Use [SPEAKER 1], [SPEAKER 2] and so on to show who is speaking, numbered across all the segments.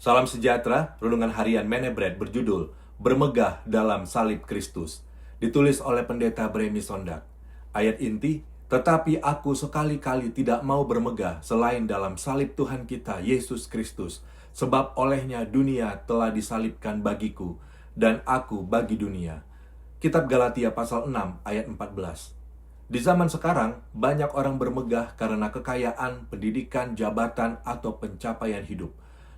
[SPEAKER 1] Salam sejahtera, renungan harian Menebret berjudul Bermegah dalam Salib Kristus. Ditulis oleh Pendeta Bremi Sondak. Ayat inti, tetapi aku sekali-kali tidak mau bermegah selain dalam salib Tuhan kita, Yesus Kristus. Sebab olehnya dunia telah disalibkan bagiku, dan aku bagi dunia. Kitab Galatia pasal 6 ayat 14. Di zaman sekarang, banyak orang bermegah karena kekayaan, pendidikan, jabatan, atau pencapaian hidup.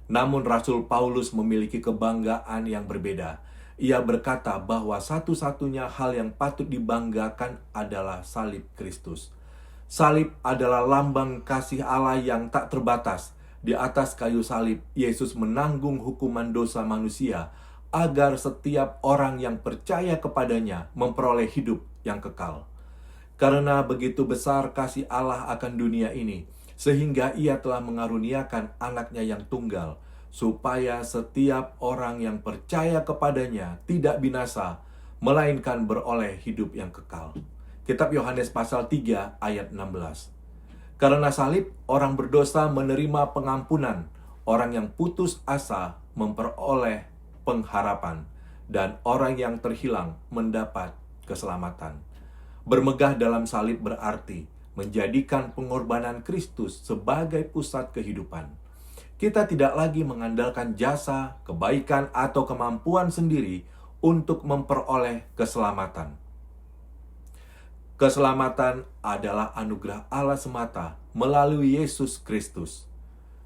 [SPEAKER 1] Namun Rasul Paulus memiliki kebanggaan yang berbeda. Ia berkata bahwa satu-satunya hal yang patut dibanggakan adalah salib Kristus. Salib adalah lambang kasih Allah yang tak terbatas. Di atas kayu salib, Yesus menanggung hukuman dosa manusia agar setiap orang yang percaya kepadanya memperoleh hidup yang kekal. Karena begitu besar kasih Allah akan dunia ini, sehingga ia telah mengaruniakan anaknya yang tunggal, supaya setiap orang yang percaya kepadanya tidak binasa, melainkan beroleh hidup yang kekal. Kitab Yohanes pasal 3 ayat 16. Karena salib, orang berdosa menerima pengampunan, orang yang putus asa memperoleh pengharapan, dan orang yang terhilang mendapat keselamatan. Bermegah dalam salib berarti menjadikan pengorbanan Kristus sebagai pusat kehidupan. Kita tidak lagi mengandalkan jasa, kebaikan, atau kemampuan sendiri untuk memperoleh keselamatan. Keselamatan adalah anugerah Allah semata melalui Yesus Kristus.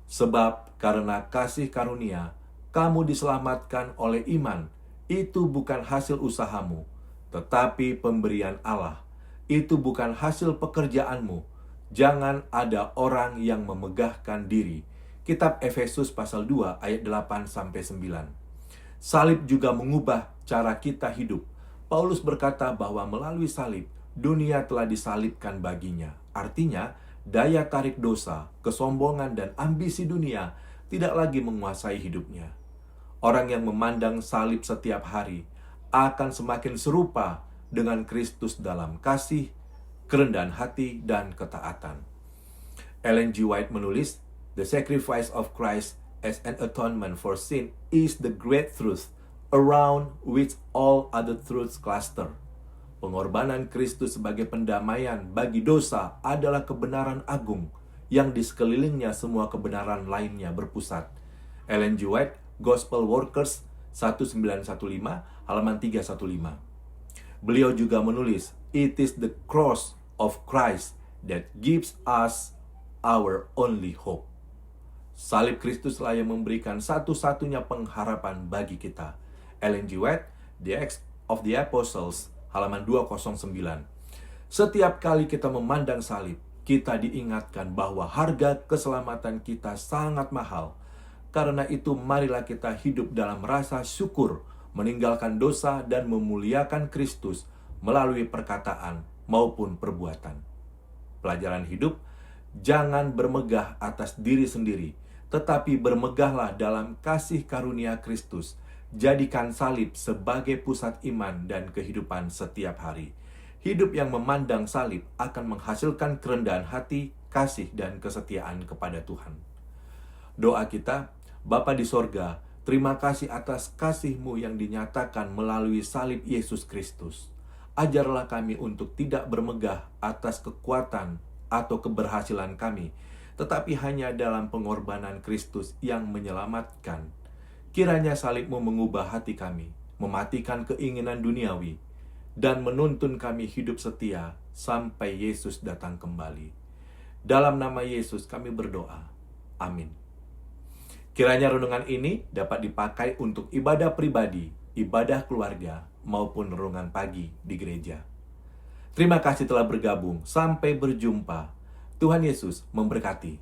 [SPEAKER 1] Sebab karena kasih karunia, kamu diselamatkan oleh iman. Itu bukan hasil usahamu, tetapi pemberian Allah. Itu bukan hasil pekerjaanmu. Jangan ada orang yang memegahkan diri. Kitab Efesus pasal 2 ayat 8-9. Salib juga mengubah cara kita hidup. Paulus berkata bahwa melalui salib, dunia telah disalibkan baginya. Artinya, daya tarik dosa, kesombongan, dan ambisi dunia tidak lagi menguasai hidupnya. Orang yang memandang salib setiap hari akan semakin serupa dengan Kristus dalam kasih, kerendahan hati, dan ketaatan. Ellen G. White menulis, "The sacrifice of Christ as an atonement for sin is the great truth around which all other truths cluster." Pengorbanan Kristus sebagai pendamaian bagi dosa adalah kebenaran agung yang di sekelilingnya semua kebenaran lainnya berpusat. Ellen G. White, Gospel Workers 1915, halaman 315. Beliau juga menulis, "It is the cross of Christ that gives us our only hope." Salib Kristus lah yang memberikan satu-satunya pengharapan bagi kita. Ellen G. White, The Acts of the Apostles, halaman 209. Setiap kali kita memandang salib, kita diingatkan bahwa harga keselamatan kita sangat mahal. Karena itu, marilah kita hidup dalam rasa syukur, meninggalkan dosa dan memuliakan Kristus melalui perkataan maupun perbuatan. Pelajaran hidup, jangan bermegah atas diri sendiri, tetapi bermegahlah dalam kasih karunia Kristus. Jadikan salib sebagai pusat iman dan kehidupan setiap hari. Hidup yang memandang salib akan menghasilkan kerendahan hati, kasih, dan kesetiaan kepada Tuhan. Doa kita, Bapa di sorga, terima kasih atas kasih-Mu yang dinyatakan melalui salib Yesus Kristus. Ajarlah kami untuk tidak bermegah atas kekuatan atau keberhasilan kami, tetapi hanya dalam pengorbanan Kristus yang menyelamatkan. Kiranya salib-Mu mengubah hati kami, mematikan keinginan duniawi, dan menuntun kami hidup setia sampai Yesus datang kembali. Dalam nama Yesus kami berdoa. Amin. Kiranya renungan ini dapat dipakai untuk ibadah pribadi, ibadah keluarga, maupun renungan pagi di gereja. Terima kasih telah bergabung. Sampai berjumpa. Tuhan Yesus memberkati.